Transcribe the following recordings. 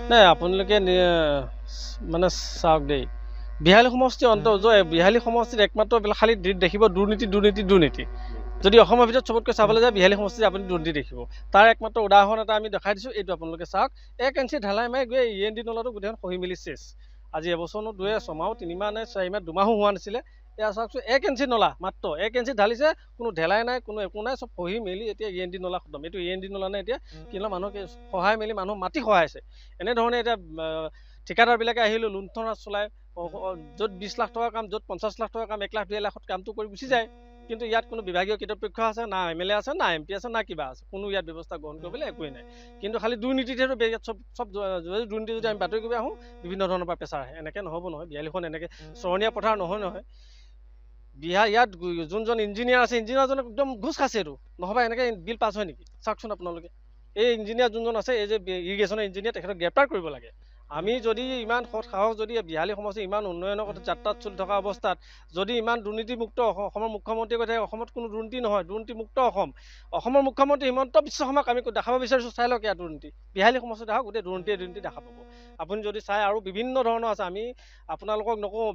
নাই আপোনালোকে মানে চাওক দেই, বিহালী সমষ্টি বিহালী সমষ্টিত একমাত্ৰ খালি দেখিব দুৰ্নীতি। যদি অসমৰ ভিতৰত চবতকৈ চাবলৈ যায় বিহালী সমষ্টিত আপুনি দুৰ্নীতি দেখিব। তাৰ একমাত্ৰ উদাহৰণ এটা আমি দেখাই দিছোঁ, এইটো আপোনালোকে চাওক। 1 ইঞ্চি ঢালাই মাৰি গৈ END নলাটো গোটেইখন খহি মেলি চেছ। আজি এবছৰ দুয়ে ছমাহ 3 মাহ নে 4 মাহ 2 মাহো হোৱা নাছিলে। এয়া চাওকচোন, 1 ইঞ্চি নলা মাত্ৰ 1 ইঞ্চি ঢালিছে, কোনো ঢেলাই নাই, কোনো একো নাই, চব খহি মেলি এতিয়া END নলা খতম। এইটো END নলা নে এতিয়া কিন্তু মানুহক সহায় মেলি মানুহ মাটি সহাইছে। এনেধৰণে এতিয়া ঠিকাদাৰবিলাকে আহিলোঁ লুণ্ঠন চলায়, য'ত 20 লাখ টকাৰ কাম, য'ত 50 লাখ টকাৰ কাম 1 লাখ 2 লাখত কামটো কৰি গুচি যায়। কিন্তু ইয়াত কোনো বিভাগীয় কৰ্তৃপক্ষ আছে, না MLA আছে, না MP আছে, না কিবা আছে, কোনো ইয়াত ব্যৱস্থা গ্ৰহণ কৰিবলৈ একোৱেই নাই। কিন্তু খালি দুৰ্নীতিতেতো ইয়াত চব দুৰ্নীতি যদি আমি বাতৰি কৰি আহোঁ বিভিন্ন ধৰণৰ পৰা প্ৰেছাৰ আহে। এনেকৈ নহ'ব নহয়, বিহালীখন এনেকৈ চৰণীয়া পথাৰ নহয়। ইয়াত যোনজন ইঞ্জিনিয়াৰ আছে, ইঞ্জিনিয়াৰজনক একদম ঘোচ খাইছে। এইটো নহ'বা এনেকৈ বিল পাছ হয় নেকি? চাওকচোন আপোনালোকে, এই ইঞ্জিনিয়াৰ যোনজন আছে, এই যে ইৰিগেশ্যনৰ ইঞ্জিনিয়াৰ, তেখেতক গ্ৰেপ্তাৰ কৰিব লাগে। আমি যদি ইমান সৎ সাহস, যদি বিহালী সমষ্টি ইমান উন্নয়নৰ কথা যাত্ৰাত চলি থকা অৱস্থাত যদি ইমান দুৰ্নীতিমুক্ত অসমৰ মুখ্যমন্ত্ৰীয়ে কৈ থাকে অসমত কোনো দুৰ্নীতি নহয়, দুৰ্নীতিমুক্ত অসমৰ মুখ্যমন্ত্ৰী হিমন্ত বিশ্ব শৰ্মাক আমি দেখাব বিচাৰিছোঁ। চাই লওক ইয়াত দুৰ্নীতি, বিহালী সমষ্টি দেখাওক, গোটেই দুৰ্নীতি দেখা পাব আপুনি যদি চাই। আৰু বিভিন্ন ধৰণৰ আছে, আমি আপোনালোকক নকওঁ,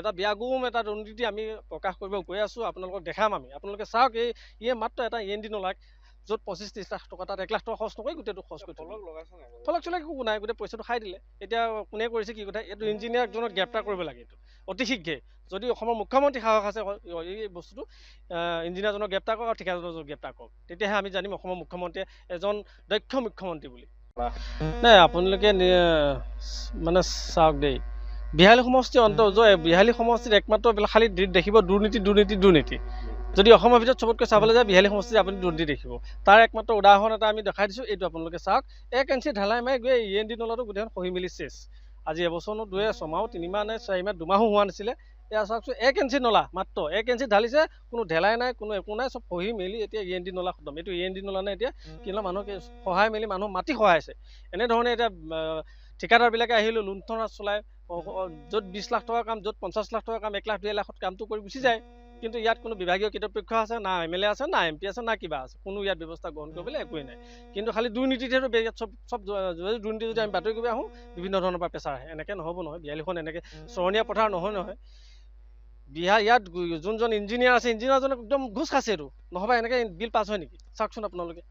এটা বিয়াগুম এটা দুৰ্নীতি আমি প্ৰকাশ কৰিব গৈ আছোঁ, আপোনালোকক দেখাম আমি। আপোনালোকে চাওক, এই মাত্ৰ এটা END নলাক, য'ত 25-30 লাখ টকা, তাত 1 লাখ টকা খৰচ নকৰি গোটেইটো খৰচ কৰি ফলক চলক একো নাই, গোটেই পইচাটো খাই দিলে। এতিয়া কোনে কৰিছে কি কথা, এইটো ইঞ্জিনিয়াৰজনক গ্ৰেপ্তাৰ কৰিব লাগে। এইটো অতি শীঘ্ৰে, যদি অসমৰ মুখ্যমন্ত্ৰী সাহস আছে এই বস্তুটো ইঞ্জিনিয়াৰজনক গ্ৰেপ্তাৰ কৰক আৰু ঠিকাদাৰজনক গ্ৰেপ্তাৰ কৰক, তেতিয়াহে আমি জানিম অসমৰ মুখ্যমন্ত্ৰীয়ে এজন দক্ষ মুখ্যমন্ত্ৰী বুলি। নাই আপোনালোকে মানে চাওক দেই, বিহালী সমষ্টি বিহালী সমষ্টিত একমাত্ৰ খালি দেখিব দুৰ্নীতি। যদি অসমৰ ভিতৰত চবতকৈ চাবলৈ যায় বিহালী সমষ্টিত আপুনি দুৰ্নীতি দেখিব। তাৰ একমাত্ৰ উদাহৰণ এটা আমি দেখাই দিছোঁ, এইটো আপোনালোকে চাওক। 1 ইঞ্চি ঢালাই মাৰি গৈ END নলাটো গোটেইখন খহি মেলি চেছ। আজি এবছৰ দুয়ে ছমাহ 3 মাহ নে 4 মাহ 2 মাহো হোৱা নাছিলে। এয়া চাওকচোন, 1 ইঞ্চি নলা মাত্ৰ 1 ইঞ্চি ঢালিছে, কোনো ঢেলাই নাই, কোনো একো নাই, চব খহি মেলি এতিয়া END নলা খতম। এইটো END নলা নে এতিয়া কিন্তু মানুহক সহায় মেলি মানুহ মাটি সহাইছে। এনেধৰণে এতিয়া ঠিকাদাৰবিলাকে আহিলোঁ লুণ্ঠন চলায়, য'ত 20 লাখ টকাৰ কাম, য'ত 50 লাখ টকাৰ কাম 1 লাখ 2 লাখত কামটো কৰি গুচি যায়। কিন্তু ইয়াত কোনো বিভাগীয় কৰ্তৃপক্ষ আছে, না MLA আছে, না MP আছে, না কিবা আছে, কোনো ইয়াত ব্যৱস্থা গ্ৰহণ কৰিবলৈ একোৱেই নাই। কিন্তু খালি দুৰ্নীতিতেতো ইয়াত চব দুৰ্নীতি যদি আমি বাতৰি কৰি আহোঁ বিভিন্ন ধৰণৰ পৰা প্ৰেছাৰ আহে। এনেকৈ নহ'ব নহয়, বিহালীখন এনেকৈ চৰণীয়া পথাৰ নহয়। ইয়াত যোনজন ইঞ্জিনিয়াৰ আছে, ইঞ্জিনিয়াৰজনক একদম ঘোচ খাইছে। এইটো নহ'বা এনেকৈ বিল পাছ হয় নেকি? চাওকচোন আপোনালোকে,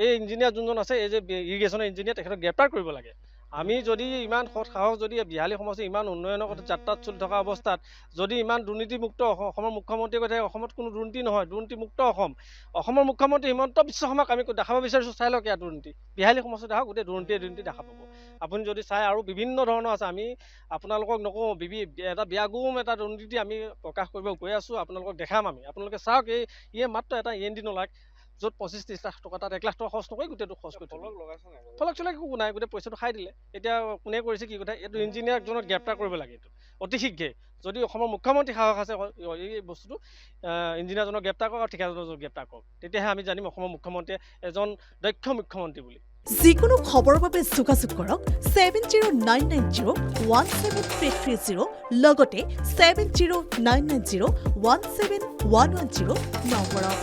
এই ইঞ্জিনিয়াৰ যোনজন আছে, এই যে ইৰিগেশ্যনৰ ইঞ্জিনিয়াৰ, তেখেতক গ্ৰেপ্তাৰ কৰিব লাগে। আমি যদি ইমান সৎ সাহস, যদি বিহালী সমষ্টি ইমান উন্নয়নৰ কথা যাত্ৰাত চলি থকা অৱস্থাত যদি ইমান দুৰ্নীতিমুক্ত অসমৰ মুখ্যমন্ত্ৰীয়ে কৈ থাকে অসমত কোনো দুৰ্নীতি নহয়, দুৰ্নীতিমুক্ত অসমৰ মুখ্যমন্ত্ৰী হিমন্ত বিশ্ব শৰ্মাক আমি দেখাব বিচাৰিছোঁ। চাই লওক ইয়াত দুৰ্নীতি, বিহালী সমষ্টি দেখাওক, গোটেই দুৰ্নীতি দেখা পাব আপুনি যদি চাই। আৰু বিভিন্ন ধৰণৰ আছে, আমি আপোনালোকক নকওঁ, এটা বিয়াগুম এটা দুৰ্নীতি আমি প্ৰকাশ কৰিব গৈ আছোঁ, আপোনালোকক দেখাম আমি। আপোনালোকে চাওক, এই মাত্ৰ এটা END নলাক, য'ত 25-30 লাখ টকা, তাত 1 লাখ টকা খৰচ নকৰি গোটেইটো খৰচ কৰি ফলক চলক একো নাই, গোটেই পইচাটো খাই দিলে। এতিয়া কোনে কৰিছে কি কথা, এইটো ইঞ্জিনিয়াৰজনক গ্ৰেপ্তাৰ কৰিব লাগে। এইটো অতি শীঘ্ৰে, যদি অসমৰ মুখ্যমন্ত্ৰী সাহস আছে এই বস্তুটো ইঞ্জিনিয়াৰজনক গ্ৰেপ্তাৰ কৰক আৰু ঠিকাদাৰজনক গ্ৰেপ্তাৰ কৰক, তেতিয়াহে আমি জানিম অসমৰ মুখ্যমন্ত্ৰীয়ে এজন দক্ষ মুখ্যমন্ত্ৰী বুলি। যিকোনো খবৰৰ বাবে যোগাযোগ কৰক 7099017330 লগতে 7099017110 নম্বৰত।